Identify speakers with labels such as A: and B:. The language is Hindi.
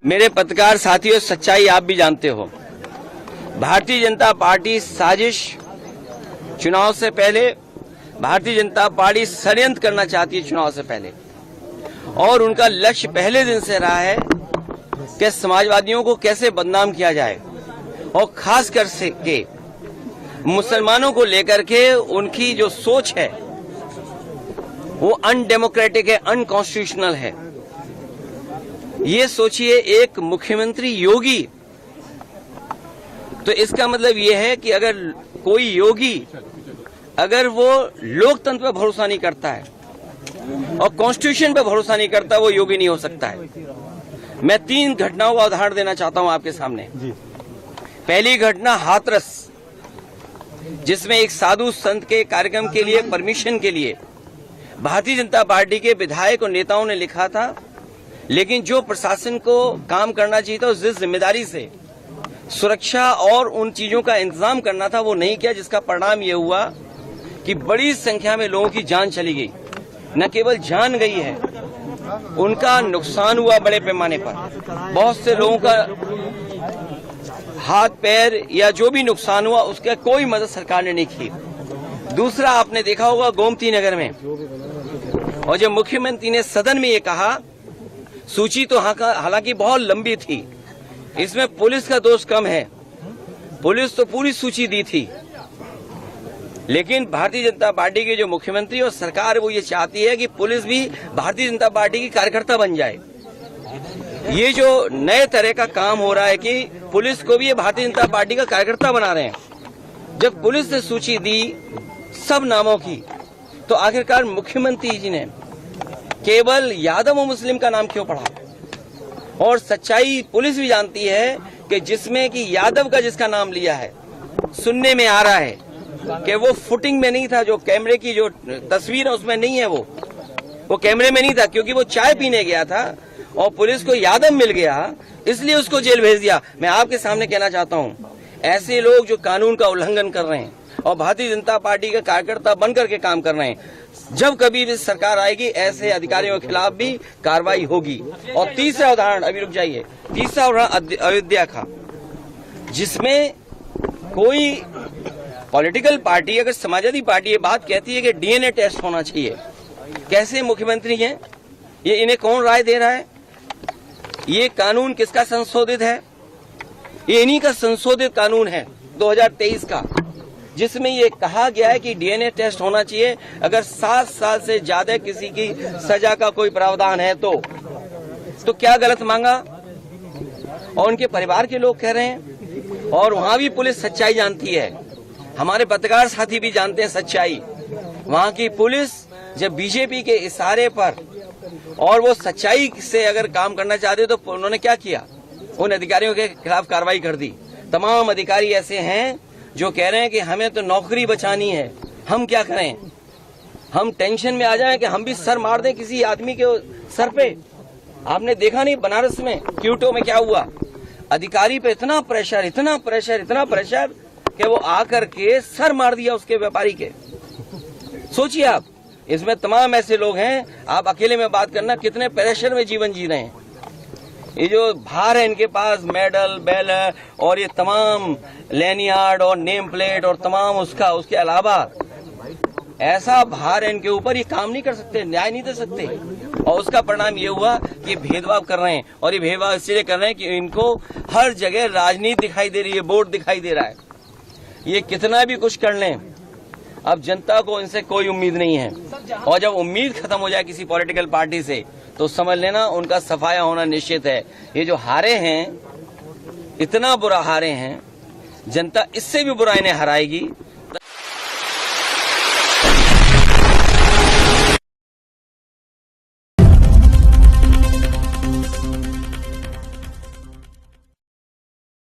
A: मेरे पत्रकार साथियों, सच्चाई आप भी जानते हो। भारतीय जनता पार्टी साजिश, चुनाव से पहले भारतीय जनता पार्टी षड्यंत्र करना चाहती है चुनाव से पहले, और उनका लक्ष्य पहले दिन से रहा है कि समाजवादियों को कैसे बदनाम किया जाए, और खास कर से के मुसलमानों को लेकर के उनकी जो सोच है वो अनडेमोक्रेटिक है, अनकॉन्स्टिट्यूशनल है। ये सोचिए, एक मुख्यमंत्री योगी, तो इसका मतलब ये है कि अगर कोई योगी अगर वो लोकतंत्र पर भरोसा नहीं करता है और कॉन्स्टिट्यूशन पर भरोसा नहीं करता, वो योगी नहीं हो सकता है। मैं 3 घटनाओं का उदाहरण देना चाहता हूं आपके सामने। पहली घटना हाथरस, जिसमें एक साधु संत के कार्यक्रम के लिए परमिशन के लिए भारतीय जनता पार्टी के विधायक और नेताओं ने लिखा था, लेकिन जो प्रशासन को काम करना चाहिए था, जिस जिम्मेदारी से सुरक्षा और उन चीजों का इंतजाम करना था, वो नहीं किया, जिसका परिणाम ये हुआ कि बड़ी संख्या में लोगों की जान चली गई। न केवल जान गई है, उनका नुकसान हुआ बड़े पैमाने पर। बहुत से लोगों का हाथ पैर या जो भी नुकसान हुआ, उसका कोई मदद सरकार ने नहीं की। दूसरा, आपने देखा होगा गोमती नगर में, और जब मुख्यमंत्री ने सदन में ये कहा, सूची तो हालांकि बहुत लंबी थी, इसमें पुलिस का दोष कम है, पुलिस तो पूरी सूची दी थी, लेकिन भारतीय जनता पार्टी के जो मुख्यमंत्री और सरकार वो ये चाहती है कि पुलिस भी भारतीय जनता पार्टी की कार्यकर्ता बन जाए। ये जो नए तरह का काम हो रहा है कि पुलिस को भी ये भारतीय जनता पार्टी का कार्यकर्ता बना रहे हैं। जब पुलिस ने सूची दी सब नामों की, तो आखिरकार मुख्यमंत्री जी ने केवल यादव और मुस्लिम का नाम क्यों पढ़ा? और सच्चाई पुलिस भी जानती है कि जिसमें कि यादव का जिसका नाम लिया है, सुनने में आ रहा है कि वो फुटिंग में नहीं था, जो कैमरे की जो तस्वीर है उसमें नहीं है, वो कैमरे में नहीं था, क्योंकि वो चाय पीने गया था और पुलिस को यादव मिल गया, इसलिए उसको जेल भेज दिया। मैं आपके सामने कहना चाहता हूँ, ऐसे लोग जो कानून का उल्लंघन कर रहे हैं और भारतीय जनता पार्टी का कार्यकर्ता बनकर के काम कर रहे हैं, जब कभी भी सरकार आएगी, ऐसे अधिकारियों के खिलाफ भी कार्रवाई होगी। और तीसरा उदाहरण, अभी रुक जाइए, तीसरा उदाहरण अयोध्या का, जिसमें कोई पॉलिटिकल पार्टी, अगर समाजवादी पार्टी ये बात कहती है कि डीएनए टेस्ट होना चाहिए, कैसे मुख्यमंत्री हैं ये, इन्हें कौन राय दे रहा है? ये कानून किसका संशोधित है? ये इन्हीं का संशोधित कानून है 2023 का, जिसमें ये कहा गया है कि डीएनए टेस्ट होना चाहिए अगर 7 साल से ज्यादा किसी की सजा का कोई प्रावधान है तो क्या गलत मांगा? और उनके परिवार के लोग कह रहे हैं, और वहां भी पुलिस सच्चाई जानती है, हमारे पत्रकार साथी भी जानते हैं सच्चाई। वहां की पुलिस जब बीजेपी के इशारे पर और वो सच्चाई से अगर काम करना चाहते तो उन्होंने क्या किया? उन अधिकारियों के खिलाफ कार्रवाई कर दी। तमाम अधिकारी ऐसे हैं जो कह रहे हैं कि हमें तो नौकरी बचानी है, हम क्या करें? हम टेंशन में आ जाएं कि हम भी सर मार दें किसी आदमी के सर पे। आपने देखा नहीं बनारस में क्यूटो में क्या हुआ? अधिकारी पे इतना प्रेशर, इतना प्रेशर, इतना प्रेशर कि वो आकर के सर मार दिया उसके व्यापारी के। सोचिए आप, इसमें तमाम ऐसे लोग हैं, आप अकेले में बात करना कितने प्रेशर में जीवन जी रहे हैं। ये जो भार है इनके पास, मेडल, बैनर और ये तमाम लैनियार्ड और नेम प्लेट और तमाम उसके अलावा ऐसा भार है इनके ऊपर, ये काम नहीं कर सकते, न्याय नहीं दे सकते। और उसका परिणाम ये हुआ कि भेदभाव कर रहे हैं, और ये भेदभाव इसलिए कर रहे हैं कि इनको हर जगह राजनीति दिखाई दे रही है, वोट दिखाई दे रहा है। ये कितना भी कुछ कर लें, अब जनता को इनसे कोई उम्मीद नहीं है, और जब उम्मीद खत्म हो जाए किसी पॉलिटिकल पार्टी से तो समझ लेना उनका सफाया होना निश्चित है। ये जो हारे हैं, इतना बुरा हारे हैं, जनता इससे भी बुरा इन्हें हराएगी।